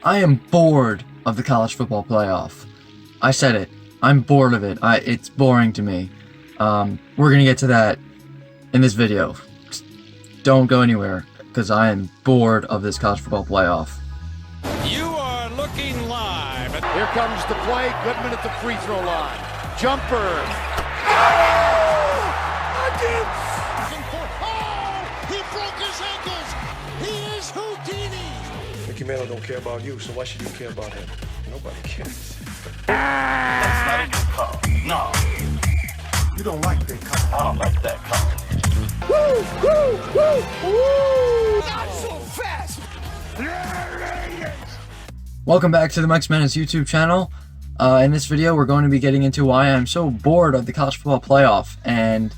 I am bored of the college football playoff. I said it. I'm bored of it. It's boring to me. We're going to get to that in this video. Don't go anywhere, because I am bored of this college football playoff. You are looking live. Here comes the play. Goodman at the free throw line. Jumper. He broke his ankles. He is Houdini. Mickey Mantle don't care about you, so why should you care about him? Nobody cares. That's not a good call. No. You don't like that call. I don't like that call. Not so fast. Welcome back to the Mike's Menace YouTube channel. In this video, we're going to be getting into why I'm so bored of the college football playoff. And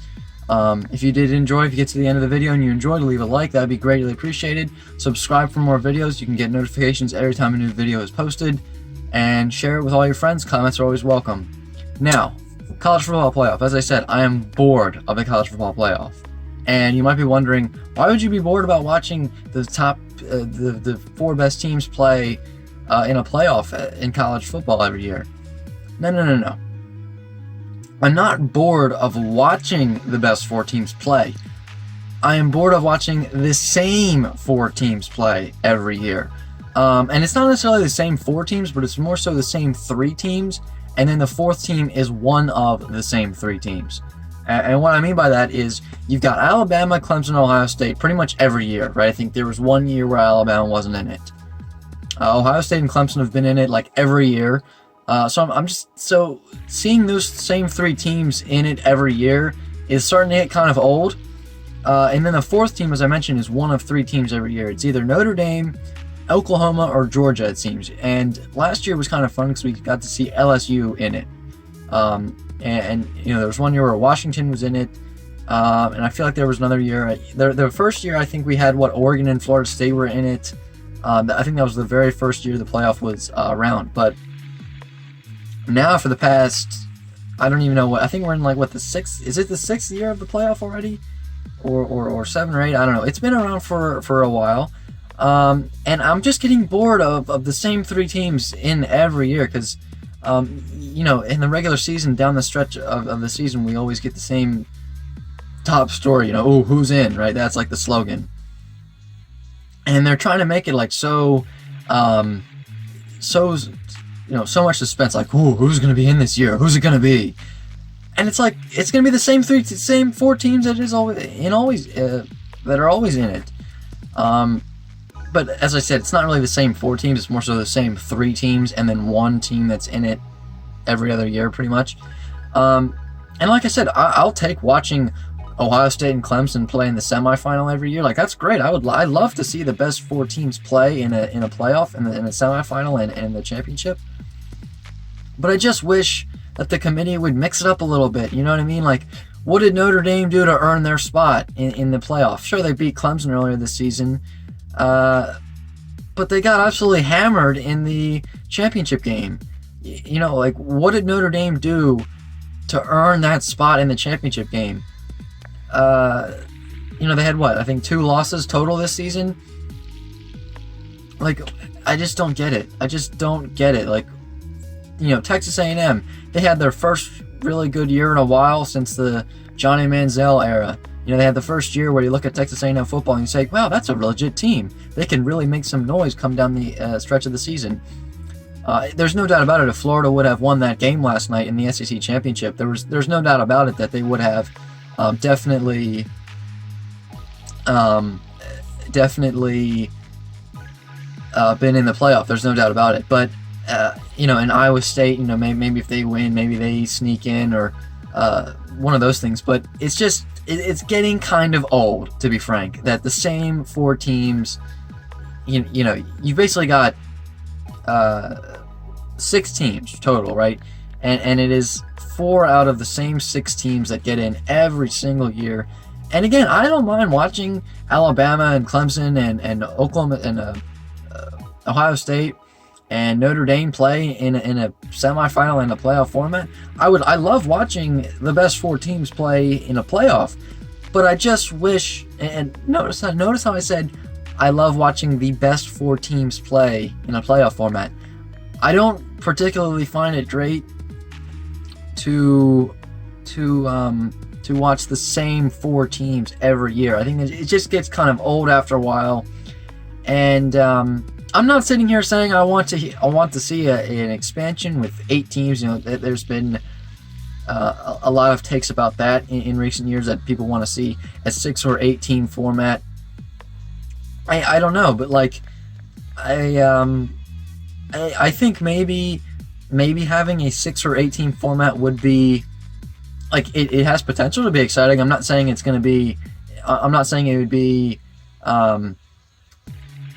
if you did enjoy, if you get to the end of the video and you enjoyed, leave a like. That would be greatly appreciated. Subscribe for more videos. You can get notifications every time a new video is posted. And share it with all your friends. Comments are always welcome. Now, college football playoff. As I said, I am bored of the college football playoff. And you might be wondering, why would you be bored about watching the top, the four best teams play in a playoff in college football every year? No. I'm not bored of watching the best four teams play. I am bored of watching the same four teams play every year. And it's not necessarily the same four teams, but it's more so the same three teams, and then the fourth team is one of the same three teams. And what I mean by that is you've got Alabama, Clemson, Ohio State pretty much every year, right? I think there was one year where Alabama wasn't in it. Ohio State and Clemson have been in it like every year. So I'm just seeing those same three teams in it every year is starting to get kind of old. And then the fourth team, as I mentioned, is one of three teams every year. It's either Notre Dame, Oklahoma, or Georgia, it seems. And last year was kind of fun because we got to see LSU in it. And you know, there was one year where Washington was in it. And I feel like there was another year. The first year, I think we had Oregon and Florida State were in it. I think that was the very first year the playoff was around. But now for the past, I don't even know what, I think we're in like the sixth, is it the sixth year of the playoff already? Or 7 or 8, I don't know. It's been around for a while. And I'm just getting bored of the same three teams in every year because, you know, in the regular season, down the stretch of the season, we always get the same top story, you know, oh, who's in, right? That's like the slogan. And they're trying to make it like so much suspense, like, ooh, who's going to be in this year? Who's it going to be? And it's like, it's going to be the same four teams that are always in it. But as I said, it's not really the same four teams. It's more so the same three teams and then one team that's in it every other year, pretty much. And like I said, I'll take watching Ohio State and Clemson play in the semifinal every year. Like, that's great. I'd love to see the best four teams play in a playoff, in a semifinal and the championship. But I just wish that the committee would mix it up a little bit. You know what I mean? Like, what did Notre Dame do to earn their spot in the playoff? Sure, they beat Clemson earlier this season. But they got absolutely hammered in the championship game. You know, like, what did Notre Dame do to earn that spot in the championship game? You know, they had I think 2 losses total this season. Like, I just don't get it. Like, you know, Texas A&M, they had their first really good year in a while since the Johnny Manziel era. You know, they had the first year where you look at Texas A&M football and you say, wow, that's a legit team. They can really make some noise come down the stretch of the season. There's no doubt about it. If Florida would have won that game last night in the SEC championship, there's no doubt about it that they would have definitely been in the playoff. There's no doubt about it. But you know, in Iowa State, you know, maybe if they win, maybe they sneak in or one of those things. But it's just, it's getting kind of old, to be frank, that the same four teams, you know, you basically got 6 teams total, right? And it is 4 out of the same 6 teams that get in every single year. And again, I don't mind watching Alabama and Clemson and Oklahoma and Ohio State and Notre Dame play in a semifinal and a playoff format. I love watching the best 4 teams play in a playoff, but I just wish, and notice how I said I love watching the best 4 teams play in a playoff format. I don't particularly find it great to watch the same 4 teams every year. I think it just gets kind of old after a while. And I'm not sitting here saying I want to see an expansion with 8 teams. You know, there's been a lot of takes about that in recent years, that people want to see a 6 or 8 team format. I don't know, but like I think maybe having a 6 or 8 team format would be like, it has potential to be exciting. I'm not saying it's going to be. I'm not saying it would be.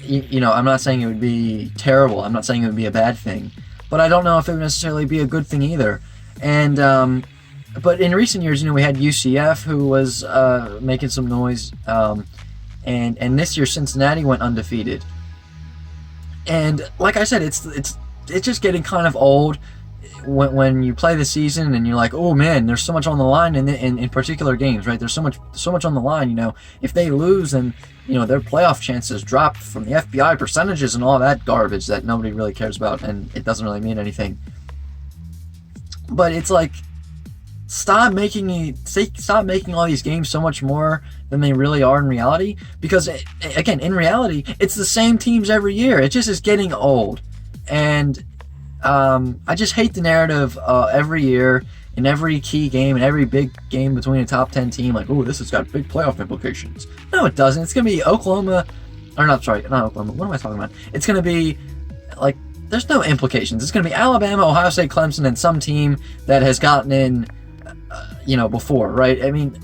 You know, I'm not saying it would be terrible. I'm not saying it would be a bad thing, but I don't know if it would necessarily be a good thing either. And but in recent years, you know, we had UCF, who was making some noise, and this year Cincinnati went undefeated. And like I said, it's just getting kind of old when you play the season and you're like, oh man, there's so much on the line in particular games, right? There's so much on the line. You know, if they lose, then you know their playoff chances drop from the FBI percentages and all that garbage that nobody really cares about, and it doesn't really mean anything. But it's like, stop making all these games so much more than they really are in reality. Because again, in reality, it's the same teams every year. It just is getting old, and I just hate the narrative every year in every key game and every big game between a top 10 team. Like, oh, this has got big playoff implications. No, it doesn't. It's gonna be Oklahoma, or not Oklahoma. What am I talking about? It's gonna be like, there's no implications. It's going to be Alabama, Ohio State, Clemson, and some team that has gotten in, you know, before, right? I mean,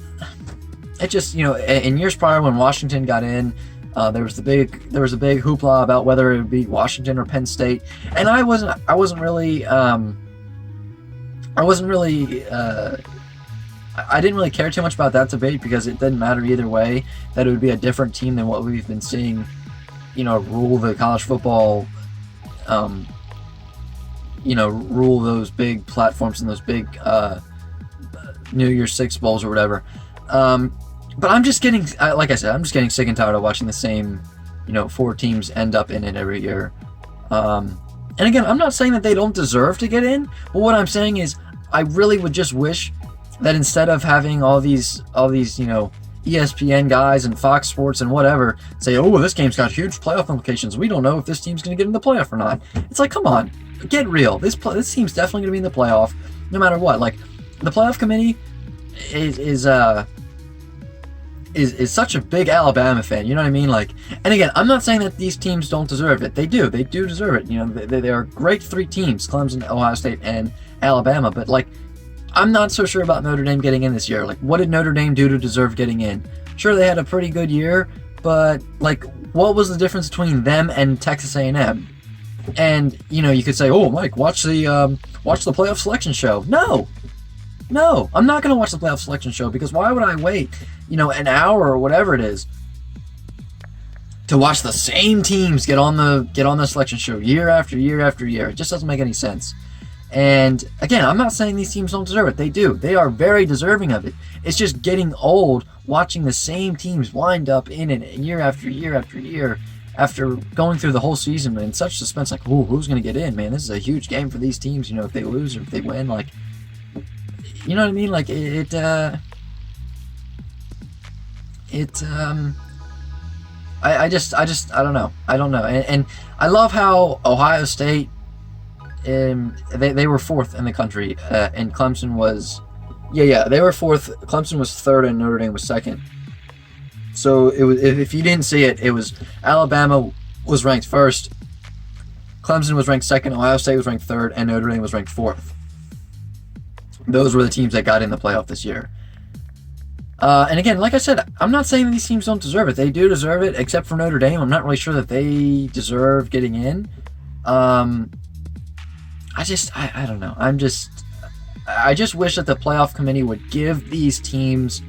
it just, you know, in years prior when Washington got in, there was a big hoopla about whether it would be Washington or Penn State, and I didn't really care too much about that debate, because it didn't matter either way. That it would be a different team than what we've been seeing, you know, rule the college football. You know, rule those big platforms and those big New Year's Six bowls or whatever. But I'm just getting, like I said, I'm just getting sick and tired of watching the same, you know, 4 teams end up in it every year. And again, I'm not saying that they don't deserve to get in, but what I'm saying is, I really would just wish that instead of having all these, you know, ESPN guys and Fox Sports and whatever say, oh, this game's got huge playoff implications, we don't know if this team's going to get in the playoff or not. It's like, come on, get real. This team's definitely going to be in the playoff no matter what. Like, the playoff committee is such a big Alabama fan, you know what I mean? Like, and again, I'm not saying that these teams don't deserve it. They do deserve it. You know, they are great 3 teams, Clemson, Ohio State, and Alabama. But like, I'm not so sure about Notre Dame getting in this year. Like, what did Notre Dame do to deserve getting in? Sure, they had a pretty good year, but like, what was the difference between them and Texas A&M? And you know, you could say, oh, Mike, watch the playoff selection show. No, I'm not going to watch the playoff selection show, because why would I wait, you know, an hour or whatever it is to watch the same teams get on the selection show year after year after year? It just doesn't make any sense. And again, I'm not saying these teams don't deserve it. They do. They are very deserving of it. It's just getting old watching the same teams wind up in it year after year after year, after going through the whole season in such suspense. Like, ooh, who's going to get in? Man, this is a huge game for these teams. You know, if they lose or if they win, like, you know what I mean? Like, I don't know. And I love how Ohio State, they were 4th in the country, and Clemson was, they were 4th. Clemson was 3rd, and Notre Dame was 2nd. So it was, if you didn't see it, it was Alabama was ranked 1st, Clemson was ranked 2nd, Ohio State was ranked 3rd, and Notre Dame was ranked 4th. Those were the teams that got in the playoff this year. And again, like I said, I'm not saying these teams don't deserve it. They do deserve it, except for Notre Dame. I'm not really sure that they deserve getting in. I don't know. I just wish that the playoff committee would give these teams,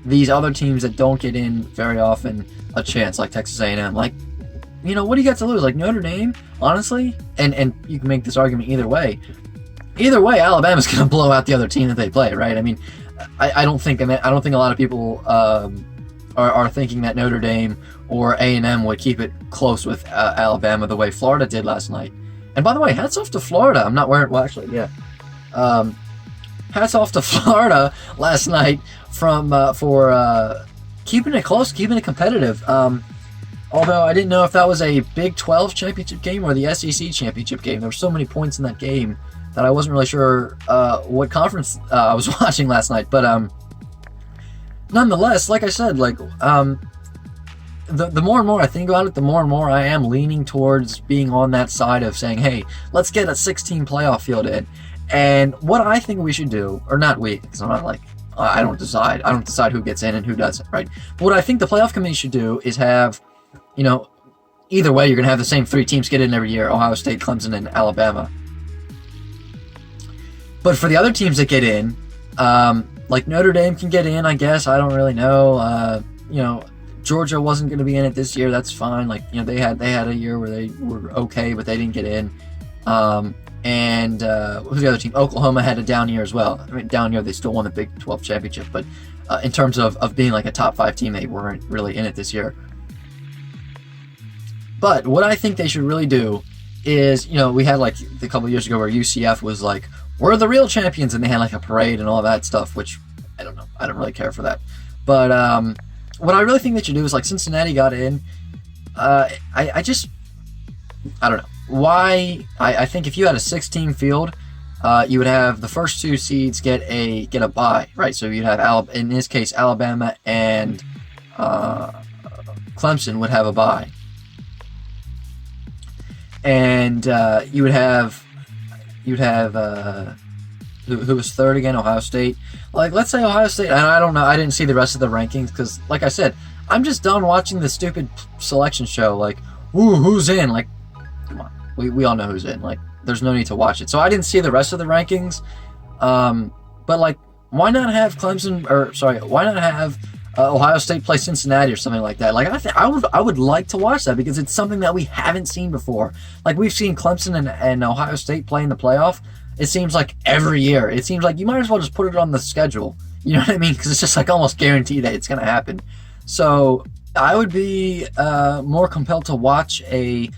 these other teams that don't get in very often, a chance, like Texas A&M. Like, you know, what do you got to lose? Like, Notre Dame, honestly, and you can make this argument either way. Either way, Alabama's going to blow out the other team that they play, right? I mean, I don't think a lot of people are are thinking that Notre Dame or A&M would keep it close with Alabama the way Florida did last night. And by the way, hats off to Florida. I'm not wearing, well, actually, yeah. Hats off to Florida last night for keeping it close, keeping it competitive. Although I didn't know if that was a Big 12 championship game or the SEC championship game. There were so many points in that game that I wasn't really sure what conference I was watching last night. But nonetheless, like I said, like the more and more I think about it, the more and more I am leaning towards being on that side of saying, hey, let's get a 16 playoff field in. And what I think we should do, or not we, because I'm not like, I don't decide who gets in and who doesn't, right? But what I think the playoff committee should do is have, you know, either way, you're going to have the same 3 teams get in every year: Ohio State, Clemson, and Alabama. But for the other teams that get in, like Notre Dame can get in, I guess. I don't really know. You know, Georgia wasn't going to be in it this year. That's fine. Like, you know, they had a year where they were okay, but they didn't get in. And who's the other team? Oklahoma had a down year as well. I mean, down year, they still won the Big 12 championship, but in terms of being like a top 5 team, they weren't really in it this year. But what I think they should really do is, you know, we had like a couple of years ago where UCF was like, we're the real champions, and they had like a parade and all that stuff, which I don't know. I don't really care for that. But what I really think they should do is, like, Cincinnati got in. I don't know. Why? I think if you had a 6-team field, you would have the first 2 seeds get a bye, right? So you'd have, in this case, Alabama and Clemson would have a bye. And you would have who was third again? Ohio State. Like, let's say Ohio State, and I don't know, I didn't see the rest of the rankings because, like I said, I'm just done watching the stupid selection show. Like, ooh, who's in? Like, come on, we all know who's in. Like, there's no need to watch it. So I didn't see the rest of the rankings. But like, why not have why not have Ohio State play Cincinnati or something like that? Like, I would like to watch that because it's something that we haven't seen before. Like, we've seen Clemson and Ohio State play in the playoff. It seems like every year. It seems like you might as well just put it on the schedule. You know what I mean? Because it's just like almost guaranteed that it's going to happen. So I would be more compelled to watch a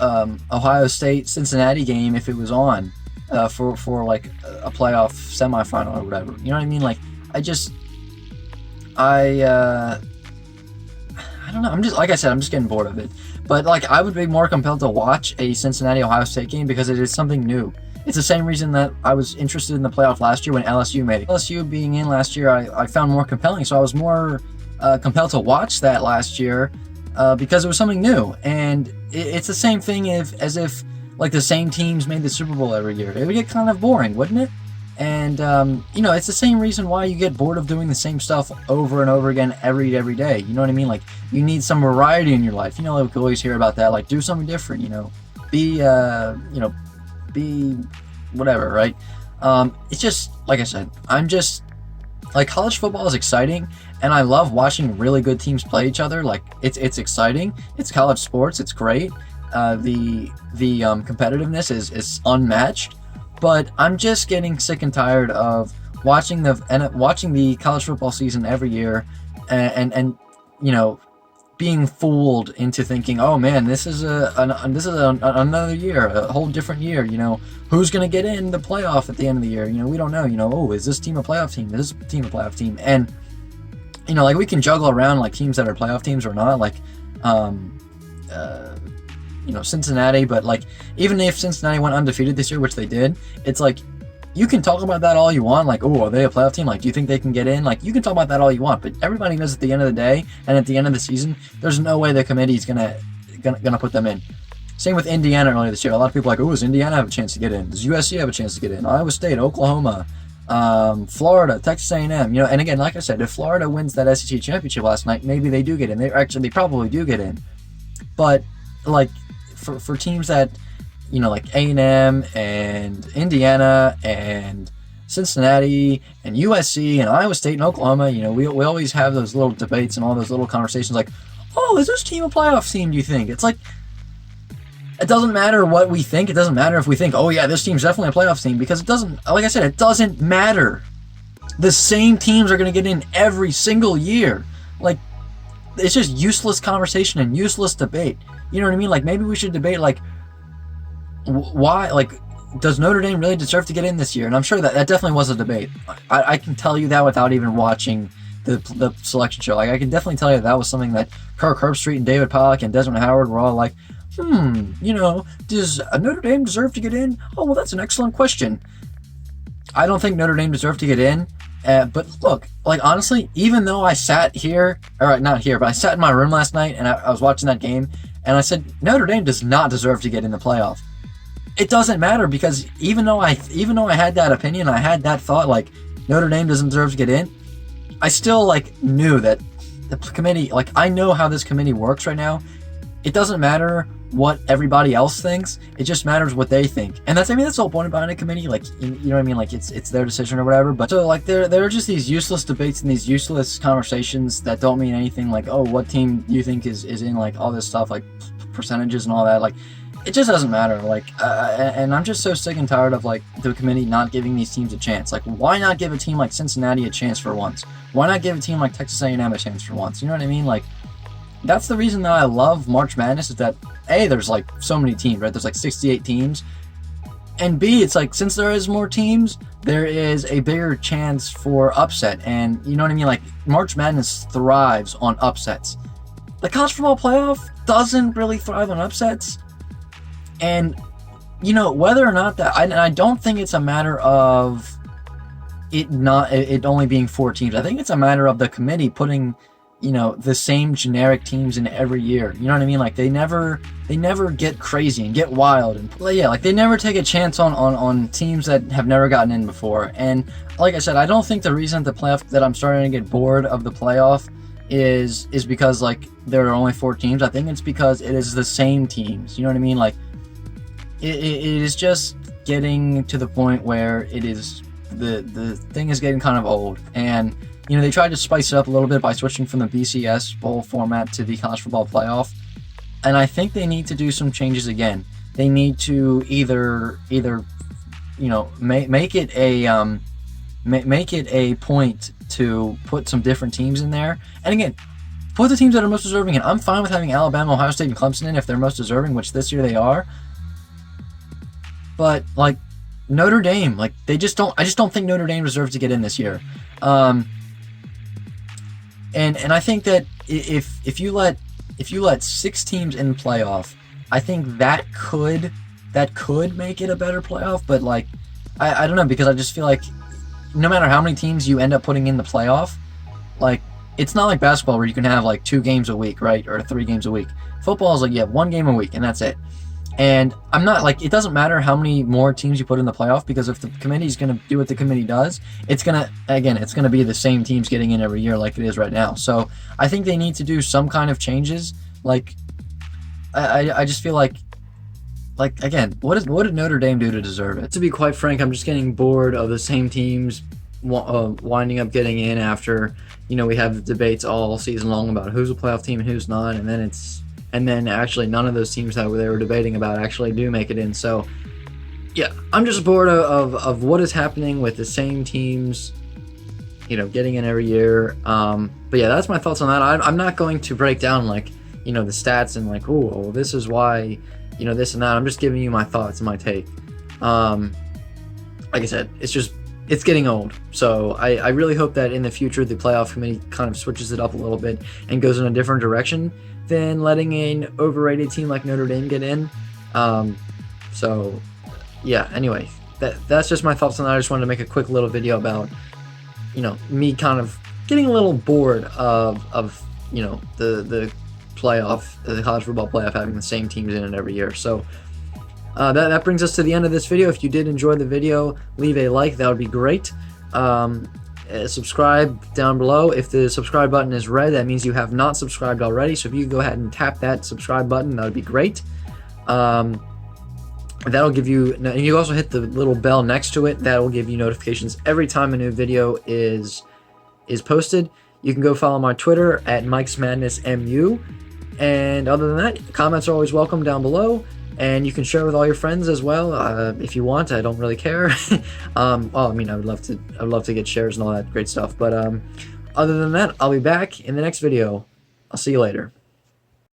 Ohio State Cincinnati game if it was on for like a playoff semifinal or whatever. You know what I mean? Like, I don't know. I'm just, like I said, I'm just getting bored of it. But like, I would be more compelled to watch a Cincinnati Ohio State game because it is something new. It's the same reason that I was interested in the playoff last year when LSU made it. LSU being in last year, I found more compelling, so I was more compelled to watch that last year because it was something new. And it's the same thing as if like the same teams made the Super Bowl every year. It would get kind of boring, wouldn't it? And you know, it's the same reason why you get bored of doing the same stuff over and over again every day. You know what I mean? Like, you need some variety in your life. You know, like, we always hear about that. Like, do something different. You know, be whatever, right? It's just, like I said, I'm just, like, college football is exciting, and I love watching really good teams play each other. Like, it's exciting. It's college sports. It's great. The competitiveness is unmatched. But I'm just getting sick and tired of watching the college football season every year, and you know, being fooled into thinking, oh man, this is another year, a whole different year. You know, who's gonna get in the playoff at the end of the year? You know, we don't know. You know, oh, is this team a playoff team? Is this team a playoff team? And you know, like, we can juggle around like teams that are playoff teams or not, like you know, Cincinnati. But like, even if Cincinnati went undefeated this year, which they did, it's like, you can talk about that all you want. Like, oh, are they a playoff team? Like, do you think they can get in? Like, you can talk about that all you want, but everybody knows at the end of the day and at the end of the season, there's no way the committee's gonna put them in. Same with Indiana earlier this year. A lot of people are like, oh, does Indiana have a chance to get in? Does USC have a chance to get in? Iowa State, Oklahoma, Florida, Texas A&M. You know, and again, like I said, if Florida wins that SEC championship last night, maybe they do get in. They probably do get in. But like, for teams that, you know, like A&M and Indiana and Cincinnati and USC and Iowa State and Oklahoma, you know, we always have those little debates and all those little conversations like, oh, is this team a playoff team, do you think? It's like, it doesn't matter what we think. It doesn't matter if we think, oh yeah, this team's definitely a playoff team, because it doesn't, like I said, it doesn't matter. The same teams are going to get in every single year. Like, it's just useless conversation and useless debate. You know what I mean? Like, maybe we should debate, like, why, like, does Notre Dame really deserve to get in this year? And I'm sure that definitely was a debate. I can tell you that without even watching the selection show. Like, I can definitely tell you that was something that Kirk Herbstreit and David Pollock and Desmond Howard were all like, does Notre Dame deserve to get in? Oh, well, that's an excellent question. I don't think Notre Dame deserved to get in. But look, like, honestly, even though I sat here, or not here, but I sat in my room last night and I was watching that game, and I said, Notre Dame does not deserve to get in the playoff. It doesn't matter, because even though I had that opinion, I had that thought, like, Notre Dame doesn't deserve to get in, I still, like, knew that the committee, like, I know how this committee works right now. It doesn't matter what everybody else thinks, it just matters what they think. And that's, I mean, that's the whole point about a committee, like, you know what I mean, like, it's their decision or whatever. But so, like, there are just these useless debates and these useless conversations that don't mean anything, like, oh, what team you think is in, like, all this stuff, like, percentages and all that. Like, it just doesn't matter. Like, and I'm just so sick and tired of, like, the committee not giving these teams a chance. Like, why not give a team like Cincinnati a chance for once? Why not give a team like Texas A&M a chance for once? You know what I mean? Like, that's the reason that I love March Madness, is that A, there's, like, so many teams, right? There's, like, 68 teams. And B, it's like, since there is more teams, there is a bigger chance for upset. And, you know what I mean? Like, March Madness thrives on upsets. The college football playoff doesn't really thrive on upsets. And, you know, whether or not that, I don't think it's a matter of it only being 4 teams. I think it's a matter of the committee putting, you know, the same generic teams in every year. You know what I mean? Like, they never get crazy and get wild, and yeah, like, they never take a chance on teams that have never gotten in before. And like I said, I don't think the reason that I'm starting to get bored of the playoff is because, like, there are only 4 teams. I think it's because it is the same teams. You know what I mean? Like, it is just getting to the point where it is, the thing is getting kind of old. And, you know, they tried to spice it up a little bit by switching from the BCS bowl format to the college football playoff, and I think they need to do some changes again. They need to either you know, make it a point to put some different teams in there, and again, put the teams that are most deserving in. I'm fine with having Alabama, Ohio State, and Clemson in if they're most deserving, which this year they are. But, like, Notre Dame, like, I just don't think Notre Dame deserves to get in this year. And I think that if you let 6 teams in the playoff, I think that could make it a better playoff. But, like, I don't know, because I just feel like no matter how many teams you end up putting in the playoff, like, it's not like basketball where you can have, like, 2 games a week, right, or 3 games a week. Football is like, you have 1 game a week and that's it. And I'm not, like, it doesn't matter how many more teams you put in the playoff, because if the committee is going to do what the committee does, it's going to be the same teams getting in every year like it is right now. So I think they need to do some kind of changes. Like, I just feel like, again, what did Notre Dame do to deserve it? To be quite frank, I'm just getting bored of the same teams winding up getting in after, you know, we have debates all season long about who's a playoff team and who's not, and then actually none of those teams that they were debating about actually do make it in. So yeah, I'm just bored of what is happening with the same teams, you know, getting in every year. But yeah, that's my thoughts on that. I'm not going to break down, like, you know, the stats and, like, oh, this is why, you know, this and that. I'm just giving you my thoughts and my take. Like I said, it's getting old. So I really hope that in the future the playoff committee kind of switches it up a little bit and goes in a different direction than letting an overrated team like Notre Dame get in. So yeah, anyway, that's just my thoughts on that. I just wanted to make a quick little video about, you know, me kind of getting a little bored of you know, the playoff, the college football playoff, having the same teams in it every year. So that brings us to the end of this video. If you did enjoy the video, leave a like, that would be great. Subscribe down below. If the subscribe button is red, that means you have not subscribed already. So if you go ahead and tap that subscribe button, that would be great. That'll give you, and you also hit the little bell next to it. That will give you notifications every time a new video is posted. You can go follow my Twitter at Mike's Madness MU. And other than that, comments are always welcome down below. And you can share with all your friends as well, if you want. I don't really care. Well, I mean, I would love to get shares and all that great stuff. But other than that, I'll be back in the next video. I'll see you later.